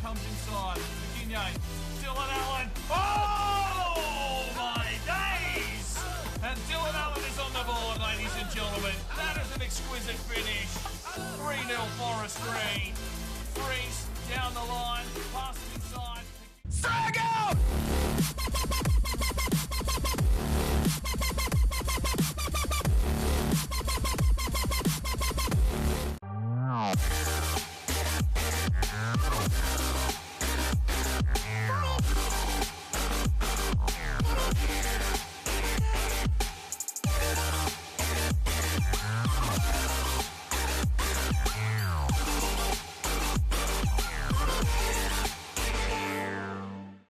comes inside. McKinney, Dylan Allen. Oh my days! And Dylan Allen is on the board, ladies and gentlemen. That is an exquisite finish. 3-0 Forest Green. Freeze down the line, pass it inside. Strike out!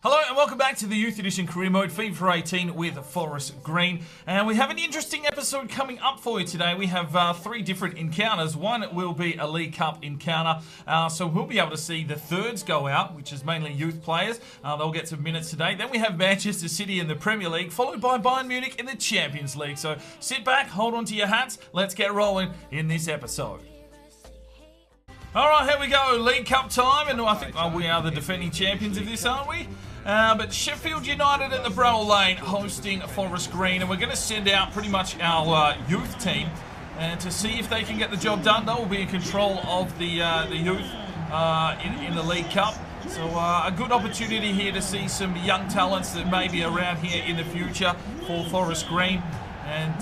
Hello and welcome back to the Youth Edition Career Mode, FIFA 18 with Forest Green. And we have an interesting episode coming up for you today. We have 3 different encounters. One will be a League Cup encounter, so we'll be able to see the thirds go out, which is mainly youth players. They'll get some minutes today. Then we have Manchester City in the Premier League, followed by Bayern Munich in the Champions League. So sit back, hold on to your hats. Let's get rolling in this episode. All right, here we go. League Cup time, and I think we are the defending champions of this, aren't we? But Sheffield United at the Bramall Lane hosting Forest Green, and we're going to send out pretty much our youth team to see if they can get the job done. They will be in control of the youth in the League Cup. So a good opportunity here to see some young talents that may be around here in the future for Forest Green. And,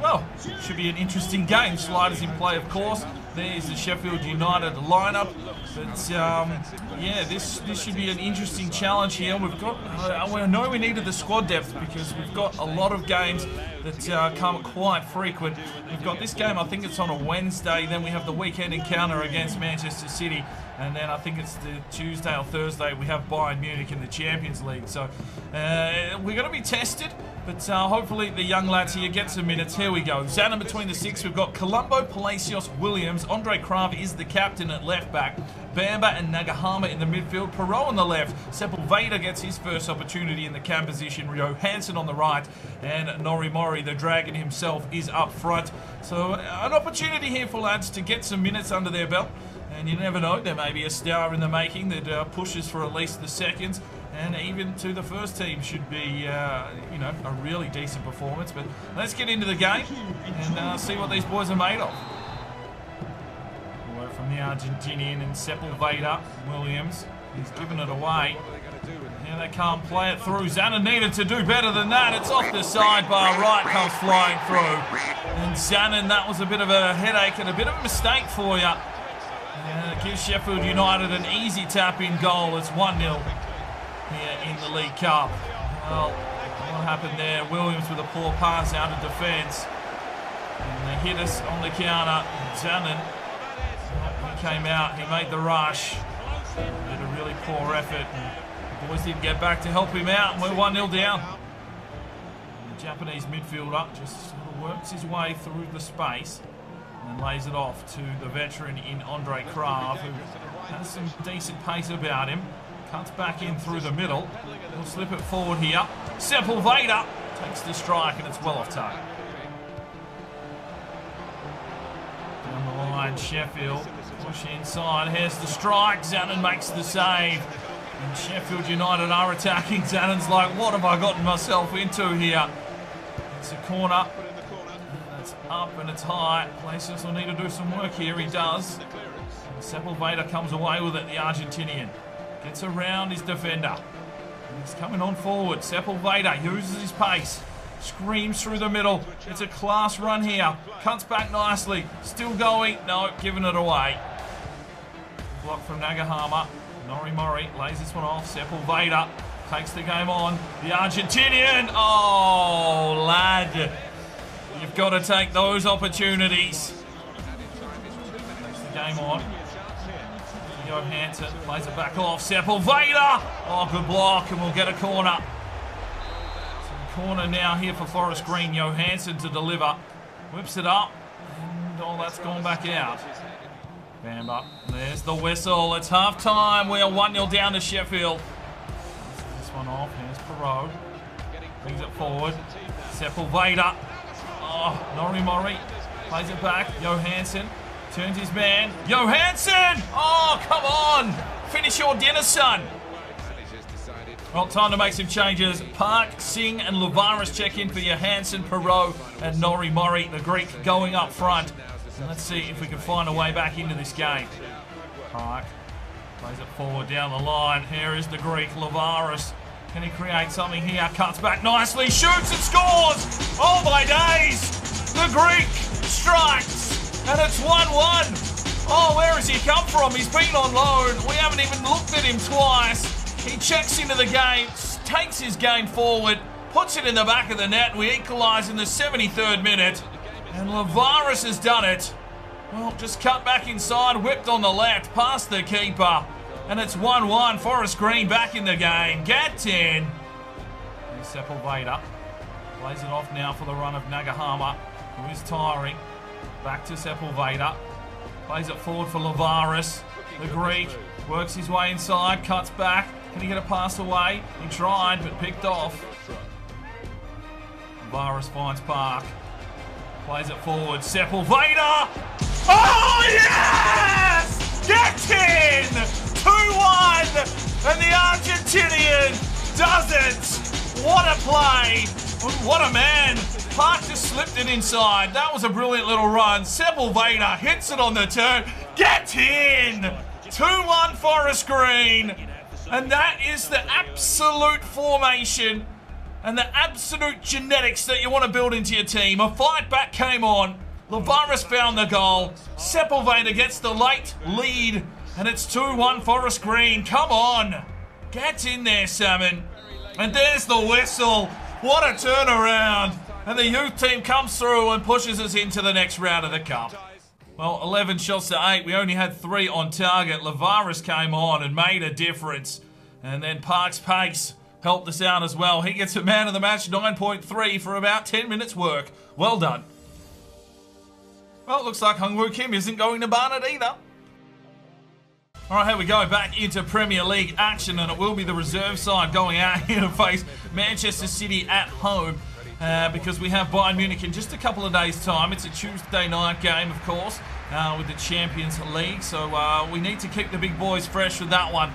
well, should be an interesting game. Sliders in play, of course. There's the Sheffield United lineup. But, yeah, this should be an interesting challenge here. We've got, I know we needed the squad depth because we've got a lot of games that come quite frequent. We've got this game, I think it's on a Wednesday. Then we have the weekend encounter against Manchester City. And then I think it's the Tuesday or Thursday we have Bayern Munich in the Champions League. So we're going to be tested, but hopefully the young lads here get some minutes. Here we go. Zanin between the 6. We've got Colombo, Palacios, Williams. Andre Krav is the captain at left back. Bamba and Nagahama in the midfield. Perot on the left. Sepulveda gets his first opportunity in the cam position. Rio Hansen on the right. And Nori Mori, the Dragon himself, is up front. So an opportunity here for lads to get some minutes under their belt. And you never know, there may be a star in the making that pushes for at least the seconds, and even to the first team should be, you know, a really decent performance. But let's get into the game and see what these boys are made of. Work from the Argentinian and Sepulveda. Williams, he's given it away. Yeah, they can't play it through. Zanin needed to do better than that. It's off the sidebar, right comes flying through. And Zanin, that was a bit of a headache and a bit of a mistake for you. It gives Sheffield United an easy tap-in goal. It's 1-0 here in the League Cup. Well, what happened there? Williams with a poor pass out of defence. And they hit us on the counter. Zanin, he came out, he made the rush. Did a really poor effort. The boys didn't get back to help him out, and we're 1-0 down. And the Japanese midfielder just sort of works his way through the space and lays it off to the veteran in Andre Krav, who has some decent pace about him. Cuts back in through the middle. He'll slip it forward here. Sepulveda takes the strike, and it's well off target. Down the line, Sheffield push inside. Here's the strike. Zanin makes the save. And Sheffield United are attacking. Zanin's like, what have I gotten myself into here? It's a corner. It's up and it's high. Palacios will need to do some work here. He does. Sepulveda comes away with it, the Argentinian. Gets around his defender. He's coming on forward. Sepulveda uses his pace. Screams through the middle. It's a class run here. Cuts back nicely. Still going. No, giving it away. Block from Nagahama. Nori Mori lays this one off. Sepulveda takes the game on. The Argentinian. Oh, lad. You've got to take those opportunities. Takes the game on. Hansen plays it back off. Sepulveda. Oh, good block, and we'll get a corner. So corner now here for Forest Green. Johansson to deliver. Whips it up. And oh, that's gone back out. Bamba. There's the whistle. It's half time. We are 1-0 down to Sheffield. This one off. Here's Perot. Brings it forward. Sepulveda. Oh, Nori Mori plays it back. Johansson turns his man. Johansson! Oh, come on! Finish your dinner, son. Well, time to make some changes. Park, Singh and Lavaris check in for Johansson, Perot and Nori Mori, the Greek, going up front. And let's see if we can find a way back into this game. Park plays it forward down the line. Here is the Greek, Lavaris. Can he create something here? Cuts back nicely, shoots and scores! Oh my days! The Greek strikes, and it's 1-1. Oh, where has he come from? He's been on loan. We haven't even looked at him twice. He checks into the game, takes his game forward, puts it in the back of the net. We equalise in the 73rd minute. And Lavaris has done it. Well, just cut back inside, whipped on the left, past the keeper. And it's 1-1. Forest Green back in the game. Get in. And Sepulveda plays it off now for the run of Nagahama, who is tiring. Back to Sepulveda. Plays it forward for Lavaris. The Greek works his way inside, cuts back. Can he get a pass away? He tried, but picked off. Lavaris finds Park. Plays it forward. Sepulveda. Oh, yes! Get in! 2-1! And the Argentinian does it! What a play! What a man! Park just slipped it inside. That was a brilliant little run. Sepulveda hits it on the turn. Get in! 2-1 Forest Green. And that is the absolute formation and the absolute genetics that you want to build into your team. A fight back came on. Lavaris found the goal. Sepulveda gets the late lead. And it's 2-1 Forest Green. Come on. Get in there, Salmon. And there's the whistle. What a turnaround. And the youth team comes through and pushes us into the next round of the cup. Well, 11 shots to 8. We only had 3 on target. Lavaris came on and made a difference. And then Park's pace helped us out as well. He gets a man of the match, 9.3 for about 10 minutes work. Well done. Well, it looks like Hungwoo Kim isn't going to Barnet either. All right, here we go, back into Premier League action, and it will be the reserve side going out here to face Manchester City at home because we have Bayern Munich in just a couple of days' time. It's a Tuesday night game, of course, with the Champions League, so we need to keep the big boys fresh with that one.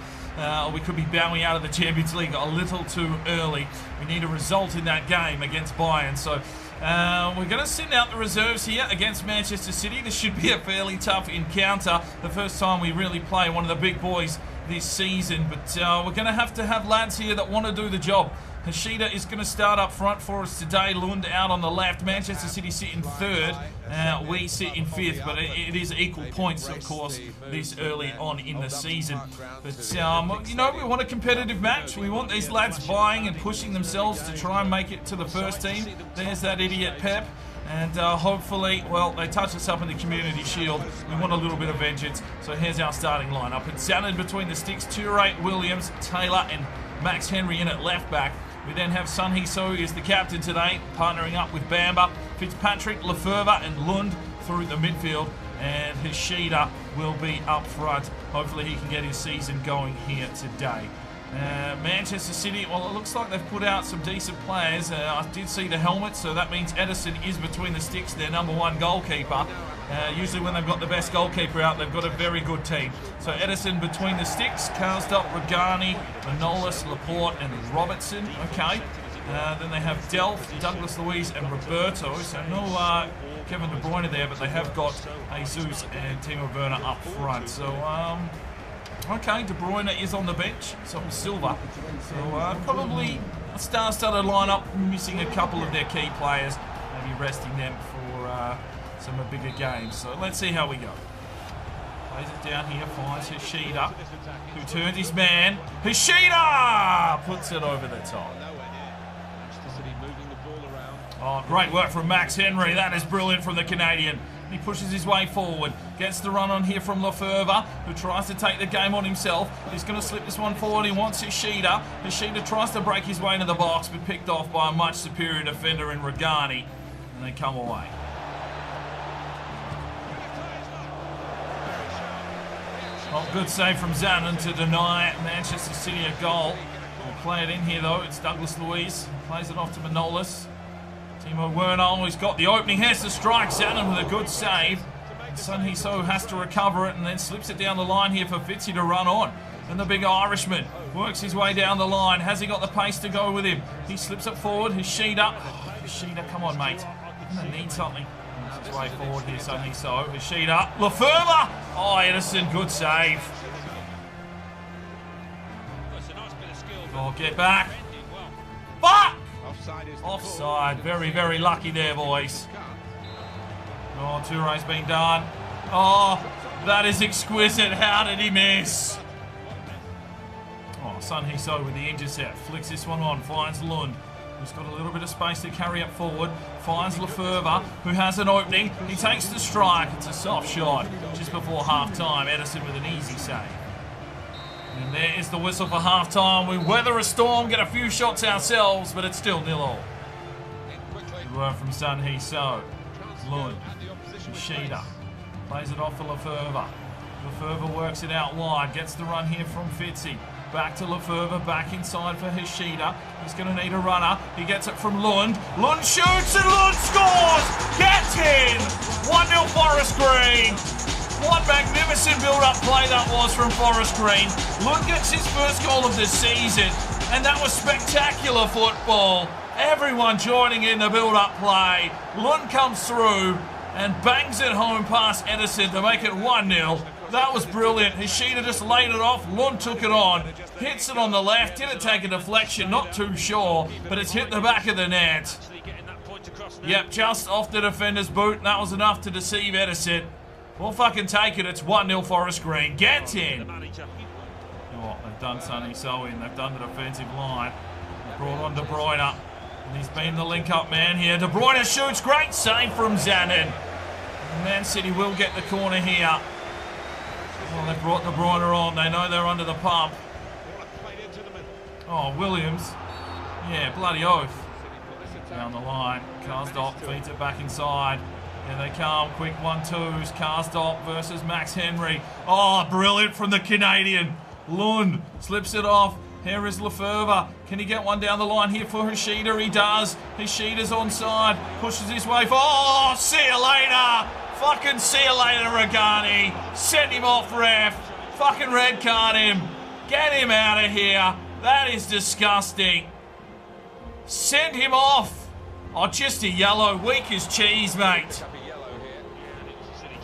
We could be bowing out of the Champions League a little too early. We need a result in that game against Bayern, so we're going to send out the reserves here against Manchester City. This should be a fairly tough encounter. The first time we really play one of the big boys this season. But we're going to have lads here that want to do the job. Hashida is going to start up front for us today. Lund out on the left. Manchester City sit in third. We sit in fifth. But it is equal points, of course, this early on in the season. But, you know, we want a competitive match. We want these lads buying and pushing themselves to try and make it to the first team. There's that idiot Pep. And hopefully, well, they touch us up in the Community Shield. We want a little bit of vengeance. So here's our starting lineup. It's Zanin between the sticks. Toure, Williams, Taylor and Max Henry in at left back. We then have Sun Hee-soo as the captain today, partnering up with Bamba, Fitzpatrick, Lefebvre and Lund through the midfield. And Hashida will be up front. Hopefully he can get his season going here today. Manchester City, well, it looks like they've put out some decent players. I did see the helmet, so that means Edison is between the sticks, their #1 goalkeeper. Usually when they've got the best goalkeeper out, they've got a very good team. So Edison between the sticks, Karsdorp, Regani, Manolis, Laporte and Robertson. Okay. Then they have Delph, Douglas Luiz and Roberto. So no Kevin De Bruyne there, but they have got Jesus and Timo Werner up front. So, okay, De Bruyne is on the bench, so is Silva. So probably a star-studded lineup, missing a couple of their key players, maybe resting them for some bigger games. So let's see how we go. Plays it down here, finds Hashida, who turns his man. Hashida puts it over the top. Oh, great work from Max Henry. That is brilliant from the Canadian. He pushes his way forward, gets the run on here from Lefebvre, who tries to take the game on himself. He's going to slip this one forward. He wants Hashida. Hashida tries to break his way into the box, but picked off by a much superior defender in Regani, and they come away. Well, good save from Zanin to deny Manchester City a goal. We'll play it in here, though. It's Douglas Luiz. Plays it off to Manolis. Timo Werner, he's got the opening. Here's the strike. Zanin with a good save. And Sun Hee-so has to recover it and then slips it down the line here for Fitzy to run on. And the big Irishman works his way down the line. Has he got the pace to go with him? He slips it forward. Hishida. Hishida, come on, mate. You're going to need something. Works his way forward here, Sun Hee-so. Hishida. Lefebvre. Oh, Edison, good save. Oh, get back. Fuck! Offside. Very, very lucky there, boys. Oh, Touré's been done. Oh, that is exquisite. How did he miss? Oh, Sun Hee-so with the Injury Sev. Flicks this one on. Finds Lund, who's got a little bit of space to carry up forward. Finds Lefebvre, who has an opening. He takes the strike. It's a soft shot. Just before half-time, Edison with an easy save. And there is the whistle for half-time. We weather a storm, get a few shots ourselves, but it's still 0-0. Good work from Sun Hee-so. Lund. Hishida. Plays it off for Lefebvre. Lefebvre works it out wide. Gets the run here from Fitzy. Back to Lefebvre, back inside for Hishida. He's going to need a runner. He gets it from Lund. Lund shoots and Lund scores! Gets in! 1-0 Forest Green. What magnificent build-up play that was from Forest Green. Lund gets his first goal of the season, and that was spectacular football. Everyone joining in the build-up play. Lund comes through and bangs it home past Edison to make it 1-0. That was brilliant. Hishida just laid it off. Lund took it on. Hits it on the left. Didn't take a deflection. Not too sure. But it's hit the back of the net. Yep, just off the defender's boot. And that was enough to deceive Edison. We'll fucking take it. It's 1-0 Forest Green. Get in. Oh, they've done Sun Hee-so in. They've done the defensive line. They've brought on De Bruyne. And he's been the link-up man here. De Bruyne shoots. Great save from Zanin. Man City will get the corner here. Well, they've brought De Bruyne on. They know they're under the pump. Oh, Williams. Yeah, bloody oath. Down the line. Karsdorp feeds it back inside. Here they come. Quick 1-2s. Karsdorp versus Max Henry. Oh, brilliant from the Canadian. Lund slips it off. Here is Lefebvre. Can he get one down the line here for Hishida? He does. Hishida's onside. Pushes his way. Oh, see you later. Fucking see you later, Regani. Send him off, ref. Fucking red card him. Get him out of here. That is disgusting. Send him off. Oh, just a yellow. Weak as cheese, mate.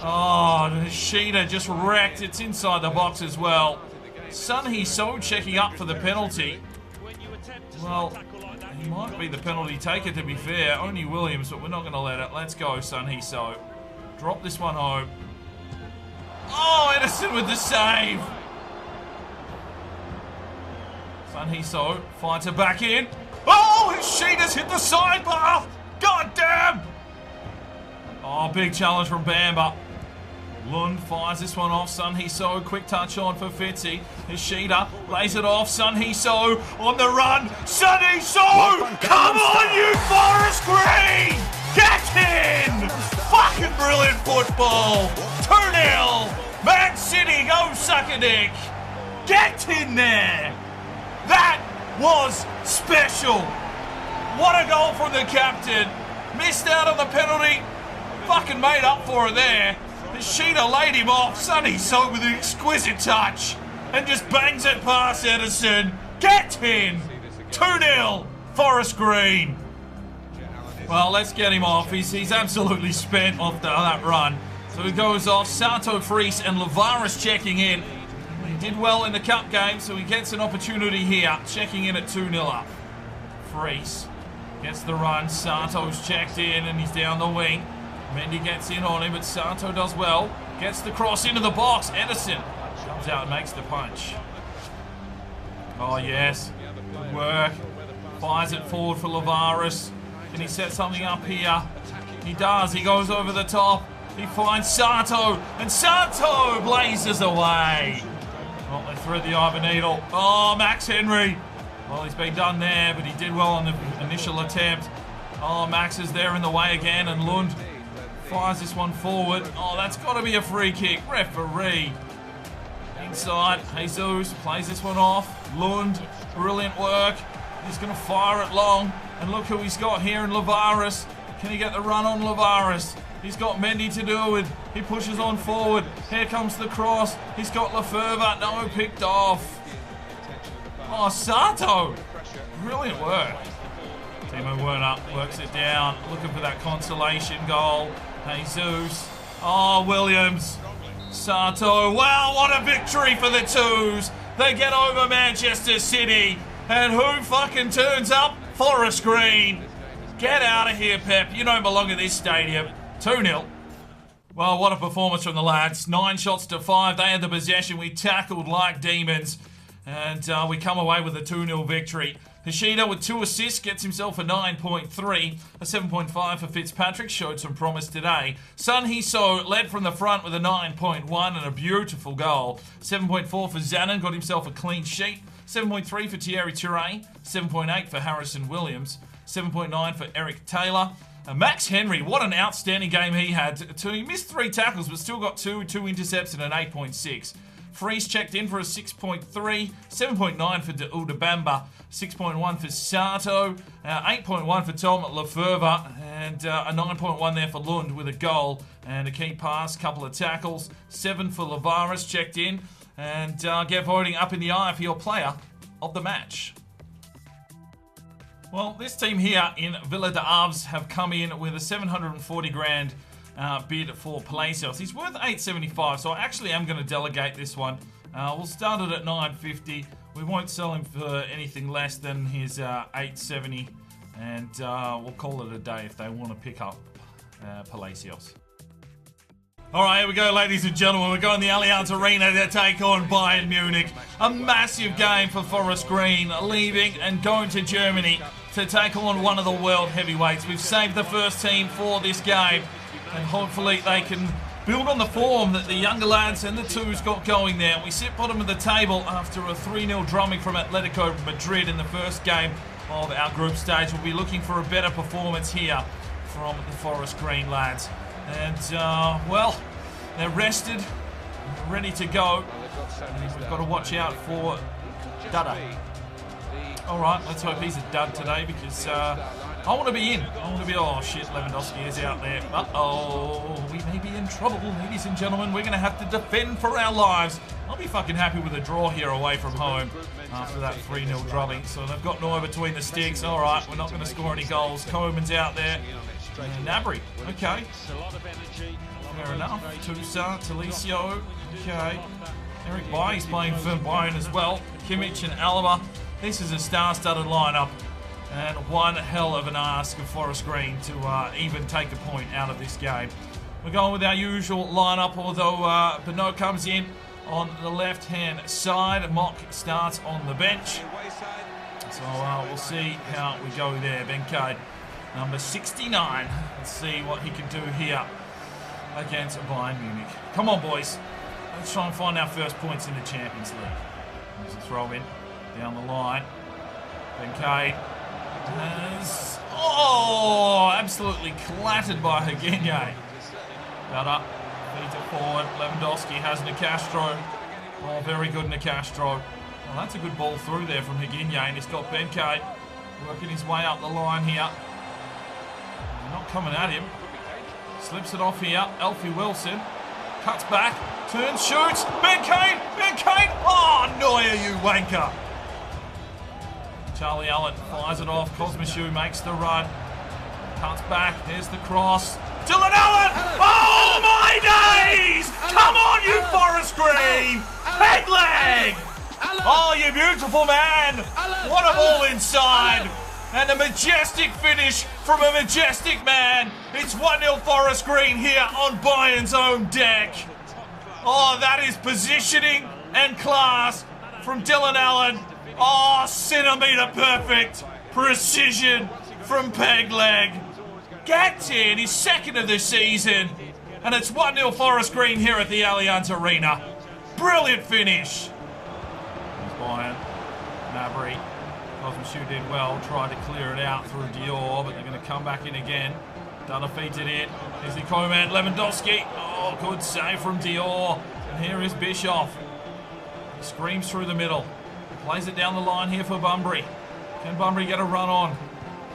Oh, Hishida just wrecked. It's inside the box as well. Sun Hee-so checking up for the penalty. Well, he might be the penalty taker, to be fair. Only Williams, but we're not going to let it. Let's go, Sun Hee-so. Drop this one home. Oh, Edison with the save. Sun Hee-so fights it back in. Oh, Hishida's hit the sidebar. God damn. Oh, big challenge from Bamba. Lund fires this one off. Sun Hee-so, quick touch on for Fitzy. Hishida lays it off. Sun Hee-so on the run. Sun Hee-so! Come on, you Forest Green! Get in! Fucking brilliant football! 2-0! Man City, go suck a dick! Get in there! That was special! What a goal from the captain! Missed out on the penalty. Fucking made up for it there. Hishida laid him off. Sun Hee-so with an exquisite touch and just bangs it past Edison. Get in! 2-0 Forest Green. Well, let's get him off. He's absolutely spent off that run. So he goes off. Sato, Freese and Lavaris checking in. He did well in the cup game, so he gets an opportunity here. Checking in at 2-0 up. Freese gets the run. Sato's checked in and he's down the wing. Mendy gets in on him, but Sato does well. Gets the cross into the box. Edison comes out and makes the punch. Oh, yes. Good work. Fires it forward for Lavaris. Can he set something up here? He does. He goes over the top. He finds Sato, and Sato blazes away. Oh, they thread the eye of a needle. Oh, Max Henry. Well, he's been done there, but he did well on the initial attempt. Oh, Max is there in the way again, and Lund fires this one forward. Oh, that's got to be a free kick. Referee. Inside, Jesus plays this one off. Lund, brilliant work. He's going to fire it long. And look who he's got here in Lavaris. Can he get the run on Lavaris? He's got Mendy to do with. He pushes on forward. Here comes the cross. He's got Lefebvre. No, picked off. Oh, Sato. Brilliant work. Timo Werner works it down. Looking for that consolation goal. Jesus. Oh, Williams. Sato. Wow, what a victory for the Twos. They get over Manchester City. And who fucking turns up? Forest Green. Get out of here, Pep. You don't belong at this stadium. 2-0. Well, what a performance from the lads. 9 shots to 5. They had the possession. We tackled like demons. And we come away with a 2-0 victory. Hashida with 2 assists gets himself a 9.3. A 7.5 for Fitzpatrick. Showed some promise today. Sun Hee-so led from the front with a 9.1 and a beautiful goal. 7.4 for Zanin. Got himself a clean sheet. 7.3 for Thierry Touré. 7.8 for Harrison Williams. 7.9 for Eric Taylor. Max Henry, what an outstanding game he had. He missed 3 tackles, but still got 2 intercepts and an 8.6. Freeze checked in for a 6.3, 7.9 for Udabamba, 6.1 for Sato, 8.1 for Tom Lefebvre, and a 9.1 there for Lund with a goal and a key pass, couple of tackles. 7 for Lavares checked in, and get voting up in the eye for your player of the match. Well, this team here in Villa de Aves have come in with a 740 grand bid for Palacios. He's worth 875, so I actually am going to delegate this one. We'll start it at 950. We won't sell him for anything less than his 870, and we'll call it a day if they want to pick up Palacios. All right, here we go, ladies and gentlemen. We're going to the Allianz Arena to take on Bayern Munich. A massive game for Forest Green, leaving and going to Germany to take on one of the world heavyweights. We've saved the first team for this game, and hopefully they can build on the form that the younger lads and the Twos got going there. We sit bottom of the table after a 3-0 drumming from Atletico Madrid in the first game of our group stage. We'll be looking for a better performance here from the Forest Green lads. And, well, they're rested, ready to go. And we've got to watch out for Dada. All right, let's hope he's a dud today because I want to be in. I want to be, oh shit, Lewandowski is out there. Uh-oh, we may be in trouble, ladies and gentlemen. We're going to have to defend for our lives. I'll be fucking happy with a draw here away from home after that 3-0 drubbing. So they've got Neuer between the sticks. All right, we're not going to score any goals. Koeman's out there. Nabry, okay. Fair enough. Tusa, Talicio, okay. Eric Bailly's playing for Bayern as well. Kimmich and Alaba. This is a star-studded lineup. And one hell of an ask of Forest Green to even take a point out of this game. We're going with our usual lineup, although Bernot comes in on the left-hand side. Mock starts on the bench. So we'll see how we go there. Benkei. Number 69. Let's see what he can do here against Bayern Munich. Come on, boys. Let's try and find our first points in the Champions League. There's a throw in down the line. Benkei has... Oh! Absolutely clattered by Higinye. Dada. Feeds it forward. Lewandowski has Nicastro. Oh, very good Nicastro. Well, that's a good ball through there from Higinye, and he's got Benkei working his way up the line here. Not coming at him. Slips it off here. Alfie Wilson cuts back, turns, shoots. Benkei! Benkei! Oh, Neuer, you wanker! Charlie Allen fires it off. Cosmichu makes the run. Cuts back. There's the cross. Dylan Allen! Oh my days! Come on, you Forest Green! Peg leg! Oh, you beautiful man! What a ball inside! And a majestic finish from a majestic man. It's 1-0 Forest Green here on Bayern's own deck. Oh, that is positioning and class from Dylan Allen. Oh, centimetre perfect precision from peg leg. Gets in his second of the season. And it's 1-0 Forest Green here at the Allianz Arena. Brilliant finish. There's Bayern. Mabry. Cosmichu did well, tried to clear it out through Dior, but they're going to come back in again. Dada feeds it in. Here's the Koeman, Lewandowski. Oh, good save from Dior. And here is Bischoff. He screams through the middle. Plays it down the line here for Bunbury. Can Bunbury get a run on?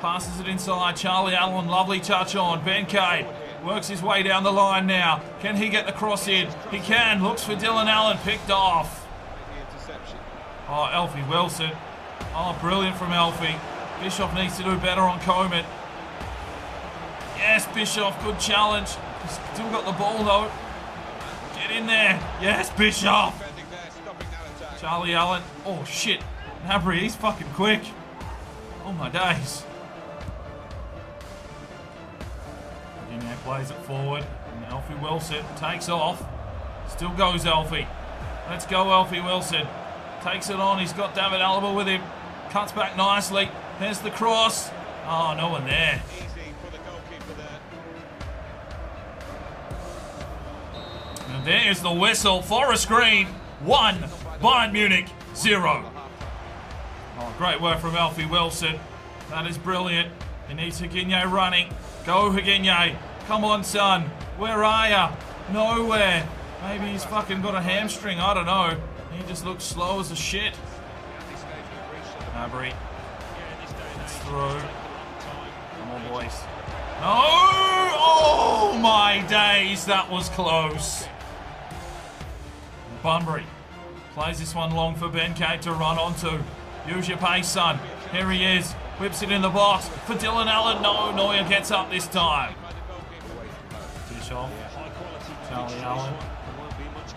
Passes it inside. Charlie Allen, lovely touch on. Benkei. Works his way down the line now. Can he get the cross in? He can. Looks for Dylan Allen. Picked off. Oh, Alfie Wilson. Oh, brilliant from Alfie. Bischoff needs to do better on Coleman. Yes, Bischoff. Good challenge. He's still got the ball, though. Get in there. Yes, Bischoff. Charlie Allen. Oh, shit. Nabry, he's fucking quick. Oh, my days. Now plays it forward. And Alfie Wilson takes off. Still goes Alfie. Let's go, Alfie Wilson. Takes it on. He's got David Alaba with him. Cuts back nicely. There's the cross. Oh, no one there. And there's the whistle. Forest Green 1, Bayern Munich 0. Oh, great work from Alfie Wilson. That is brilliant. He needs Higinye running. Go, Higinye. Come on, son. Where are ya? Nowhere. Maybe he's fucking got a hamstring. I don't know. He just looks slow as a shit. Nabry. It's through. Come on, boys. No! Oh, my days. That was close. Bunbury plays this one long for Ben Kate to run onto. Use your pace, son. Here he is. Whips it in the box for Dylan Allen. No, Neuer gets up this time. Bischoff. Charlie Allen.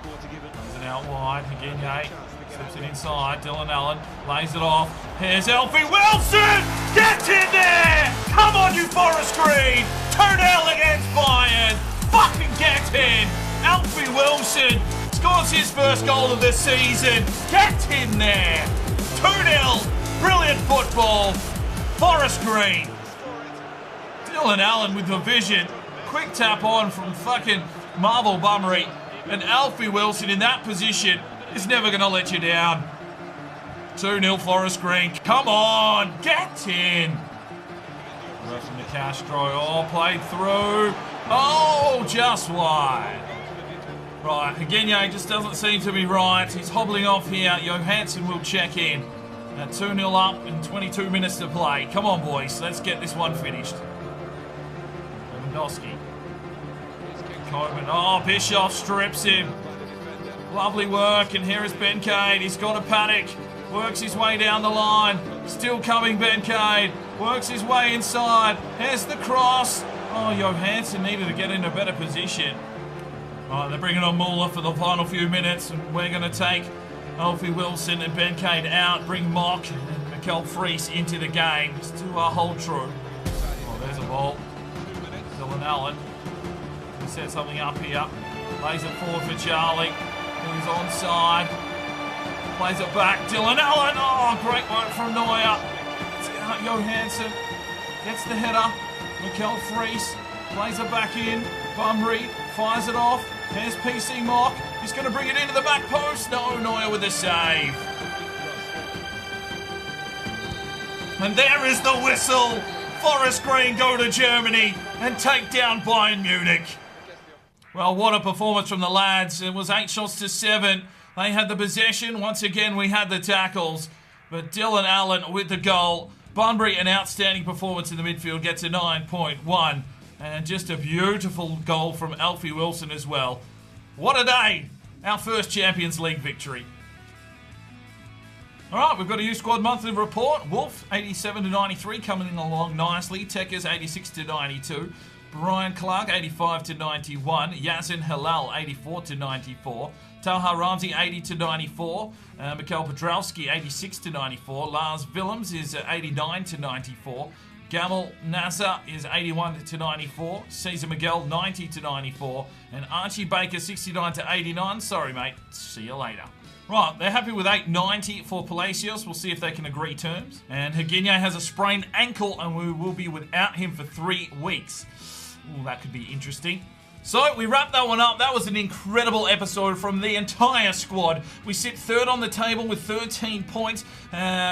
Plays it out wide. Higinye slips it inside. Dylan Allen lays it off. Here's Alfie Wilson. Get in there. Come on, you Forest Green. 2-0 against Bayern. Fucking get in. Alfie Wilson scores his first goal of the season. Get in there. 2-0. Brilliant football. Forest Green. Dylan Allen with the vision. Quick tap on from fucking Marvel Bummery. And Alfie Wilson in that position is never going to let you down. 2-0 Forest Green. Come on. Get in. Work from the Castro. Oh, played through. Oh, just wide. Right, Higinye just doesn't seem to be right. He's hobbling off here. Johansson will check in. 2-0 up and 22 minutes to play. Come on, boys. Let's get this one finished. Lewandowski. Coleman. Oh, Bischoff strips him. Lovely work. And here is Ben Cade. He's got a panic. Works his way down the line. Still coming, Ben Cade. Works his way inside. Here's the cross. Oh, Johansson needed to get in a better position. Right, they're bringing on Muller for the final few minutes. And we're going to take Alfie Wilson and Ben Cade out, bring Mock and Mikel Fries into the game just to hold true. Oh, there's a ball. Dylan Allen. He set something up here. Plays it forward for Charlie, who's onside. Plays it back. Dylan Allen. Oh, great work from Neuer. Johansson gets the header. Mikel Fries plays it back in. Bunbury fires it off. There's PC Mock. He's going to bring it into the back post. No, Neuer with a save. And there is the whistle. Forest Green go to Germany and take down Bayern Munich. Well, what a performance from the lads. It was 8 shots to 7. They had the possession. Once again, we had the tackles. But Dylan Allen with the goal. Bunbury, an outstanding performance in the midfield, gets a 9.1. And just a beautiful goal from Alfie Wilson as well. What a day! Our first Champions League victory. Alright, we've got a U-Squad monthly report. Wolf, 87 to 93, coming along nicely. Tekers, 86 to 92. Brian Clark, 85 to 91. Yasin Halal, 84 to 94. Taha Ramsey, 80 to 94. Mikhail Petrowski, 86 to 94. Lars Willems is 89 to 94. Gamal Nasser is 81 to 94. Cesar Miguel, 90 to 94. And Archie Baker, 69 to 89. Sorry, mate. See you later. Right, they're happy with 890 for Palacios. We'll see if they can agree terms. And Higinye has a sprained ankle, and we will be without him for 3 weeks. Ooh, that could be interesting. So, we wrapped that one up. That was an incredible episode from the entire squad. We sit third on the table with 13 points.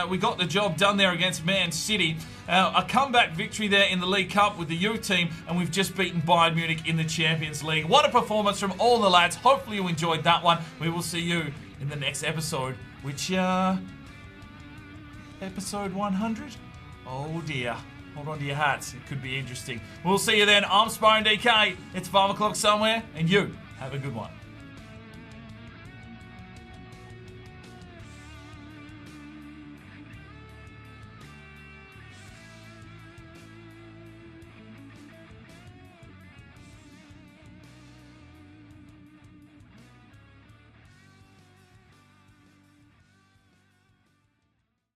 We got the job done there against Man City. A comeback victory there in the League Cup with the youth team, and we've just beaten Bayern Munich in the Champions League. What a performance from all the lads. Hopefully you enjoyed that one. We will see you in the next episode, which, episode 100? Oh dear. hold on to your hats. It could be interesting. We'll see you then. I'm Spyro DK. It's 5 o'clock somewhere, and you have a good one.